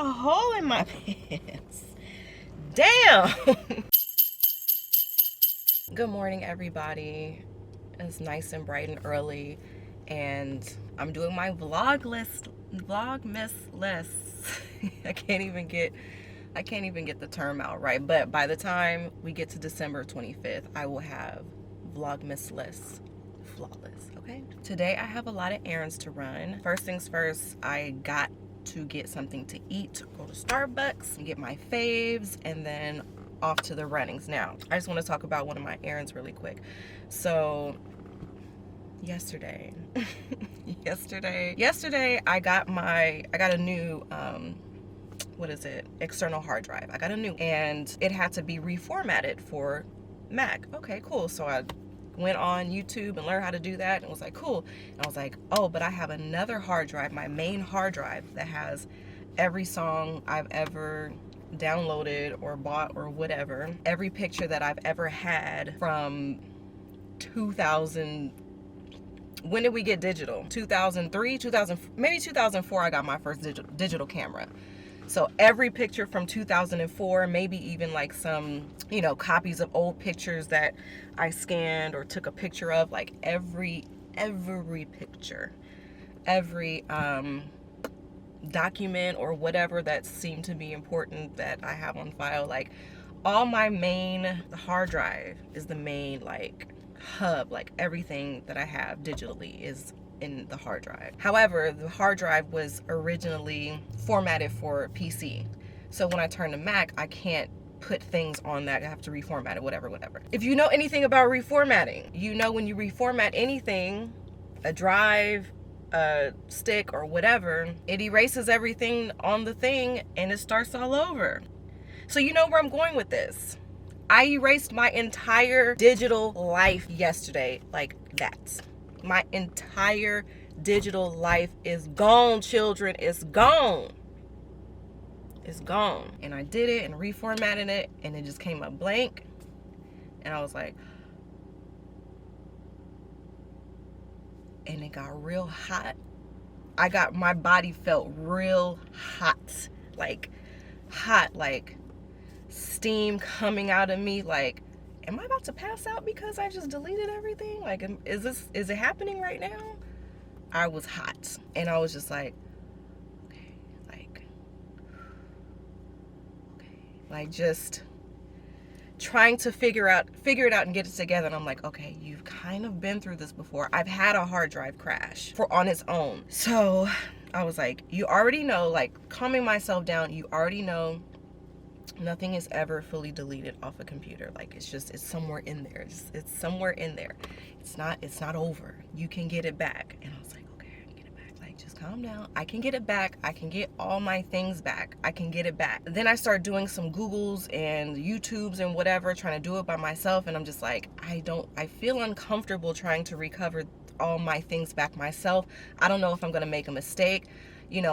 a hole in my pants. Damn. Good morning, everybody. It's nice and bright and early, and I'm doing my VLOGMAS-LESS. I can't even get the term out right, but by the time we get to December 25th, I will have VLOGMAS-LESS, flawless. Okay, today I have a lot of errands to run. First things first, I got to get something to eat, go to Starbucks and get my faves, and then off to the runnings. Now I just want to talk about one of my errands really quick. So yesterday I got a new external hard drive. I got a new, and it had to be reformatted for Mac. Okay, cool. So I went on YouTube and learned how to do that, and was like, cool. And I was like, oh, but I have another hard drive, my main hard drive, that has every song I've ever downloaded or bought or whatever, every picture that I've ever had from 2000. When did we get digital? 2003, 2000, maybe 2004 I got my first digital camera. So every picture from 2004, maybe even like some, copies of old pictures that I scanned or took a picture of, like every picture, every document or whatever that seemed to be important that I have on file. Like all my main hard drive is the main hub, like everything that I have digitally is in the hard drive. However, the hard drive was originally formatted for PC. So when I turn to Mac, I can't put things on that. I have to reformat it, whatever. If you know anything about reformatting, when you reformat anything, a drive, a stick, or whatever, it erases everything on the thing and it starts all over. So you know where I'm going with this. I erased my entire digital life yesterday, like that. My entire digital life is gone, children. It's gone. It's gone. And I did it and reformatted it, and it just came up blank. And I was like, and it got real hot. My body felt real hot, like steam coming out of me, like, am I about to pass out because I just deleted everything? Like, is it happening right now? I was hot, and I was just like, okay, just trying to figure it out and get it together. And I'm like, okay, you've kind of been through this before. I've had a hard drive crash on its own. So I was like, you already know, like, calming myself down, you already know nothing is ever fully deleted off a computer. Like, it's somewhere in there. It's somewhere in there. It's not over. You can get it back. And I was like, okay, I can get it back. Like, just calm down. I can get it back. I can get all my things back. I can get it back. Then I started doing some Googles and YouTubes and whatever, trying to do it by myself. And I'm just like, I feel uncomfortable trying to recover all my things back myself. I don't know if I'm going to make a mistake.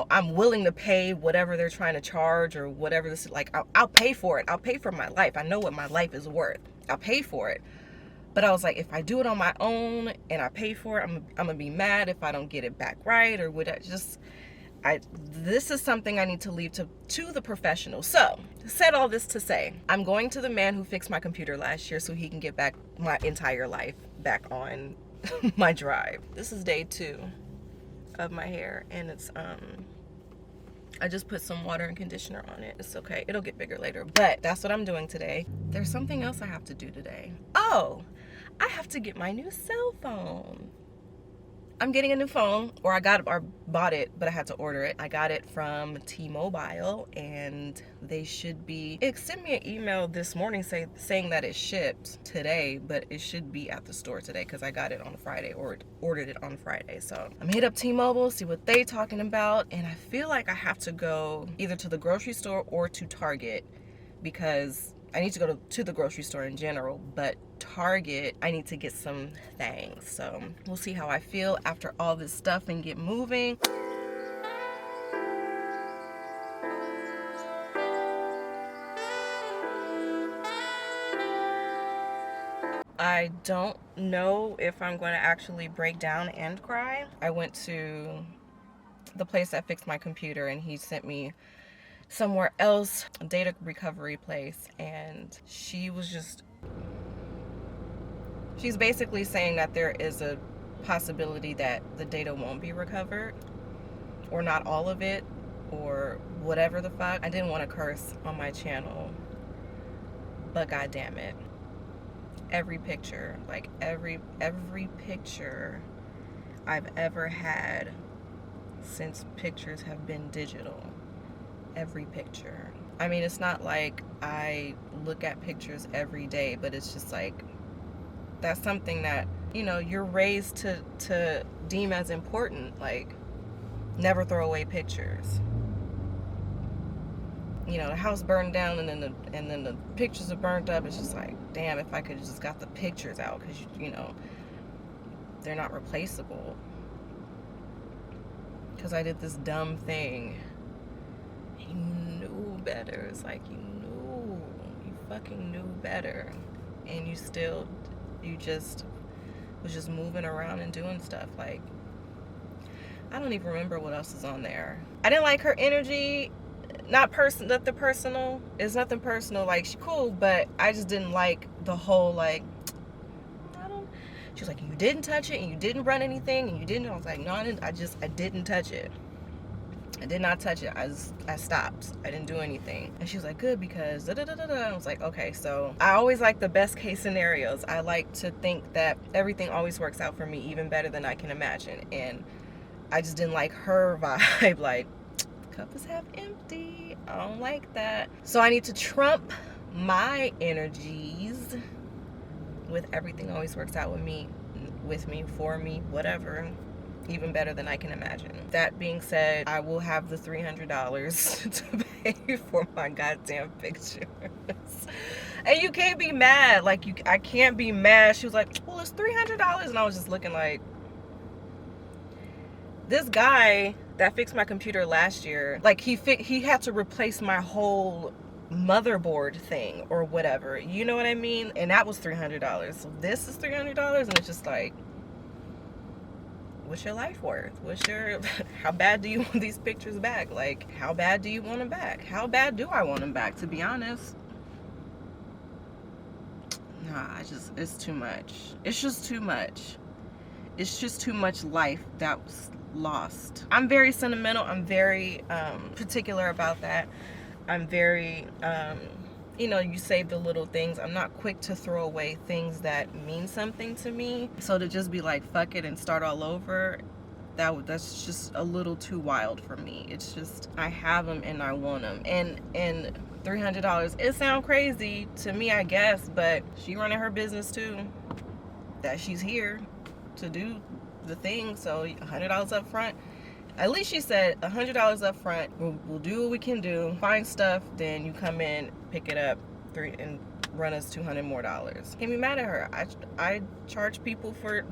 I'm willing to pay whatever they're trying to charge or whatever this is. Like, I'll pay for it. I'll pay for my life. I know what my life is worth. I'll pay for it. But I was like, if I do it on my own and I pay for it, I'm going to be mad if I don't get it back right or whatever. This is something I need to leave to the professionals. So, said all this to say, I'm going to the man who fixed my computer last year so he can get back my entire life back on my drive. This is day 2 of my hair, and it's I just put some water and conditioner on it. It's okay, it'll get bigger later, but that's what I'm doing today. There's something else I have to do today. Oh, I have to get my new cell phone. I'm getting a new phone, or I bought it, but I had to order it. I got it from T-Mobile, and they should be. It sent me an email this morning saying that it shipped today, but it should be at the store today because I got it on Friday, or ordered it on Friday. So I'm hit up T-Mobile, see what they talking about, and I feel like I have to go either to the grocery store or to Target, because I need to go to the grocery store in general, but Target, I need to get some things. So we'll see how I feel after all this stuff and get moving. I don't know if I'm going to actually break down and cry. I went to the place that fixed my computer, and he sent me somewhere else, a data recovery place, and she's basically saying that there is a possibility that the data won't be recovered, or not all of it, or whatever the fuck. I didn't want to curse on my channel, but god damn it, every picture, like every picture I've ever had since pictures have been digital, every picture. I mean, it's not like I look at pictures every day, but it's just like, that's something that, you know, you're raised to deem as important. Like, never throw away pictures. You know, the house burned down and then the pictures are burnt up. It's just like, damn, if I could have just got the pictures out, because you know, they're not replaceable. Because I did this dumb thing. You knew better. It's like, you fucking knew better, and you just was just moving around and doing stuff. Like, I don't even remember what else is on there. I didn't like her energy. Nothing personal. It's nothing personal. Like, she's cool, but I just didn't like the whole, like, she was like, you didn't touch it, and you didn't run anything, and you didn't. I was like, no, I didn't. I didn't touch it. I did not touch it. I stopped. I didn't do anything. And she was like, good, because da da da da da. I was like, okay. So I always like the best case scenarios. I like to think that everything always works out for me even better than I can imagine. And I just didn't like her vibe. Like, cup is half empty. I don't like that. So I need to trump my energies with everything always works out with me, for me, whatever, even better than I can imagine. That being said, I will have the $300 to pay for my goddamn pictures. And you can't be mad. Like, I can't be mad. She was like, well, it's $300. And I was just looking like, this guy that fixed my computer last year, like, he had to replace my whole motherboard thing or whatever, you know what I mean? And that was $300. So this is $300, and it's just like, what's your life worth? How bad do you want these pictures back? Like, how bad do you want them back? How bad do I want them back, to be honest? Nah, it's too much. It's just too much. It's just too much life that was lost. I'm very sentimental. I'm very particular about that. I'm very, you know, you save the little things. I'm not quick to throw away things that mean something to me. So to just be like, fuck it and start all over, that's just a little too wild for me. It's just, I have them and I want them. And $300, it sounds crazy to me, I guess, but she running her business too. That she's here to do the thing. So $100 up front. At least she said $100 up front. We'll do what we can do. Find stuff, then you come in, pick it up, and run us $200 more. Can't be mad at her. I charge people for,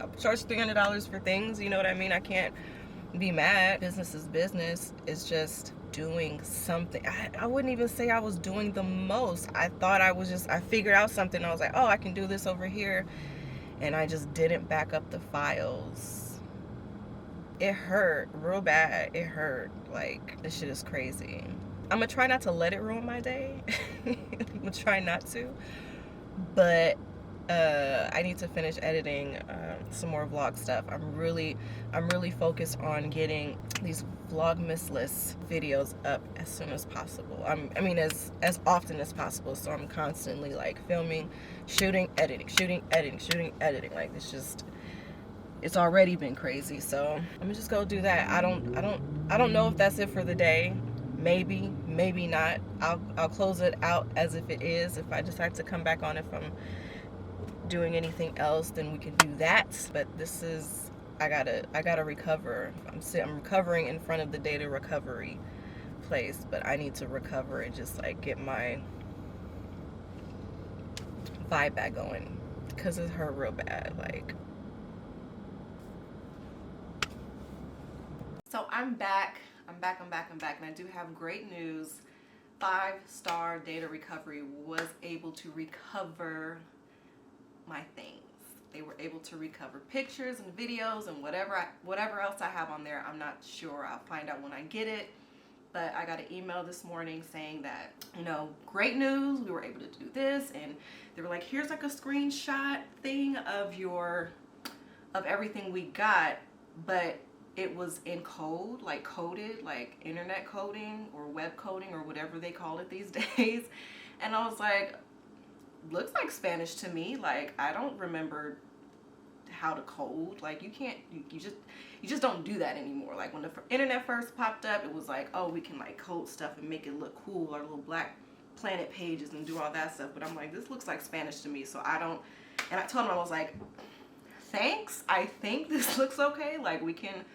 I charge $300 for things. You know what I mean? I can't be mad. Business is business. It's just doing something. I wouldn't even say I was doing the most. I thought I figured out something. I was like, oh, I can do this over here, and I just didn't back up the files. It hurt real bad. It hurt. Like, this shit is crazy. I'm gonna try not to let it ruin my day. I'm gonna try not to. But I need to finish editing some more vlog stuff. I'm really focused on getting these VLOGMAS-LESS videos up as soon as possible. I mean, as often as possible. So I'm constantly like filming, shooting, editing, shooting, editing, shooting, editing. Like, it's already been crazy. So I'm gonna just go do that. I don't know if that's it for the day. Maybe not. I'll close it out as if it is. If I decide to come back on, if I'm doing anything else, then we can do that. But this is, I gotta recover. I'm recovering in front of the data recovery place, but I need to recover and just like get my vibe back going, because it hurt real bad. Like, so I'm back, and I do have great news. 5-star data recovery was able to recover my things. They were able to recover pictures and videos and whatever else I have on there. I'm not sure. I'll find out when I get it. But I got an email this morning saying that, you know, great news, we were able to do this, and they were like, here's like a screenshot thing of everything we got, but it was in code, like coded, like internet coding or web coding or whatever they call it these days. And I was like, looks like Spanish to me. Like, I don't remember how to code. Like, you can't, you just don't do that anymore. Like, when the internet first popped up, it was like, oh, we can like code stuff and make it look cool, our little Black Planet pages and do all that stuff. But I'm like, this looks like Spanish to me, so I don't. And I told him, I was like, thanks, I think this looks okay, like we can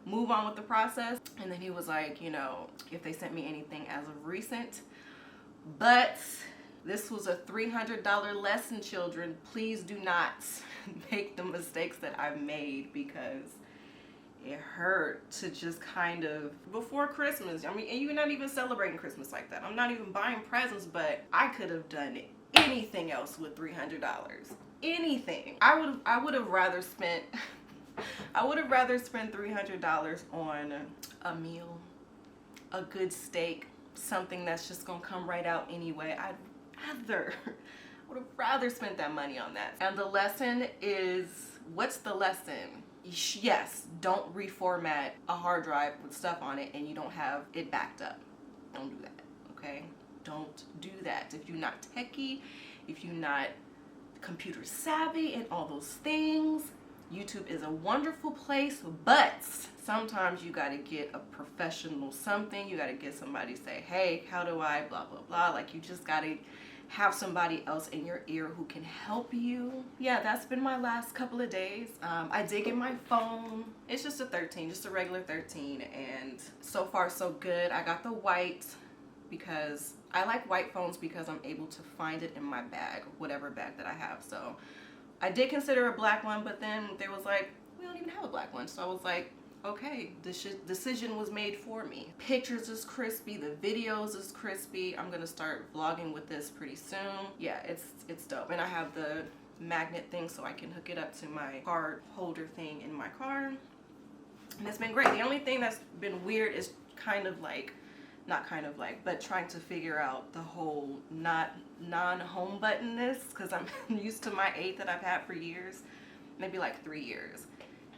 move on with the process. And then he was like, you know, if they sent me anything as of recent. But this was a $300 lesson, children. Please do not make the mistakes that I've made, because it hurt to just kind of, before Christmas, I mean, and you're not even celebrating Christmas like that. I'm not even buying presents, but I could have done anything else with $300. Anything. I would have rather spent $300 on a meal, a good steak, something that's just gonna come right out anyway. I would have rather spent that money on that. And the lesson is, what's the lesson? Yes, don't reformat a hard drive with stuff on it and you don't have it backed up. Don't do that, okay? Don't do that. If you're not techie, if you're not computer savvy and all those things, YouTube is a wonderful place, but sometimes you gotta get a professional something. You gotta get somebody say, hey, how do I blah, blah, blah. Like, you just gotta have somebody else in your ear who can help you. Yeah, that's been my last couple of days. I did get my phone. It's just a 13, just a regular 13, and so far so good. I got the white because I like white phones because I'm able to find it in my bag, whatever bag that I have. So I did consider a black one, but then they was like, we don't even have a black one. So I was like, okay, this decision was made for me. Pictures is crispy, the videos is crispy. I'm gonna start vlogging with this pretty soon. Yeah, it's dope. And I have the magnet thing so I can hook it up to my card holder thing in my car. And it's been great. The only thing that's been weird is but trying to figure out the whole non-home buttonness, because I'm used to my 8 that I've had for years, maybe like 3 years.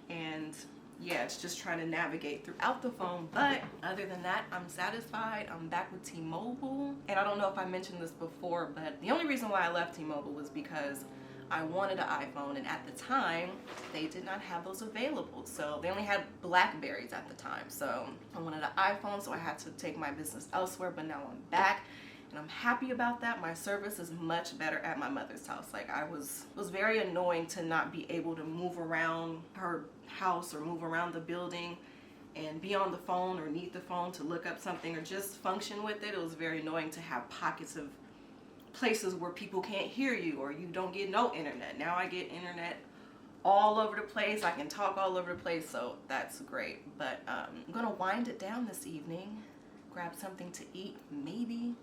And yeah, it's just trying to navigate throughout the phone. But other than that, I'm satisfied. I'm back with T-Mobile. And I don't know if I mentioned this before, but the only reason why I left T-Mobile was because I wanted an iPhone, and at the time they did not have those available. So they only had Blackberries at the time. So I wanted an iPhone, so I had to take my business elsewhere, but now I'm back. And I'm happy about that. My service is much better at my mother's house. Like, it was very annoying to not be able to move around her house or move around the building and be on the phone or need the phone to look up something or just function with it. It was very annoying to have pockets of places where people can't hear you or you don't get no internet. Now I get internet all over the place. I can talk all over the place, so that's great. But I'm gonna wind it down this evening, grab something to eat, maybe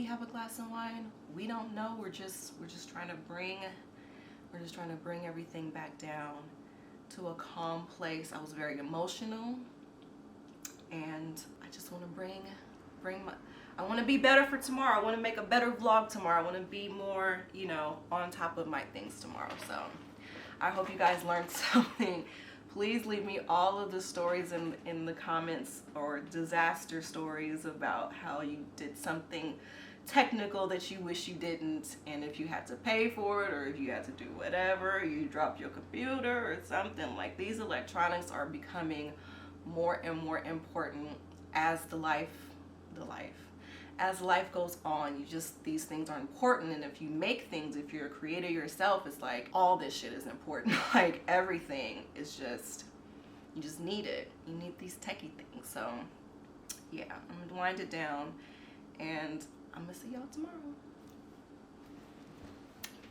have a glass of wine. We don't know. We're just trying to bring everything back down to a calm place. I was very emotional, and I just want to bring my, I want to be better for tomorrow. I want to make a better vlog tomorrow. I want to be more, you know, on top of my things tomorrow. So I hope you guys learned something. Please leave me all of the stories in the comments, or disaster stories about how you did something technical that you wish you didn't, and if you had to pay for it, or if you had to do whatever, you dropped your computer or something. Like, these electronics are becoming more and more important as as life goes on. These things are important, and if you make things, if you're a creator yourself, it's like all this shit is important. Like, everything is just, you just need it. You need these techie things. So yeah, I'm gonna wind it down, and I'm gonna see y'all tomorrow.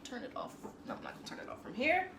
Turn it off. No, I'm not gonna turn it off from here.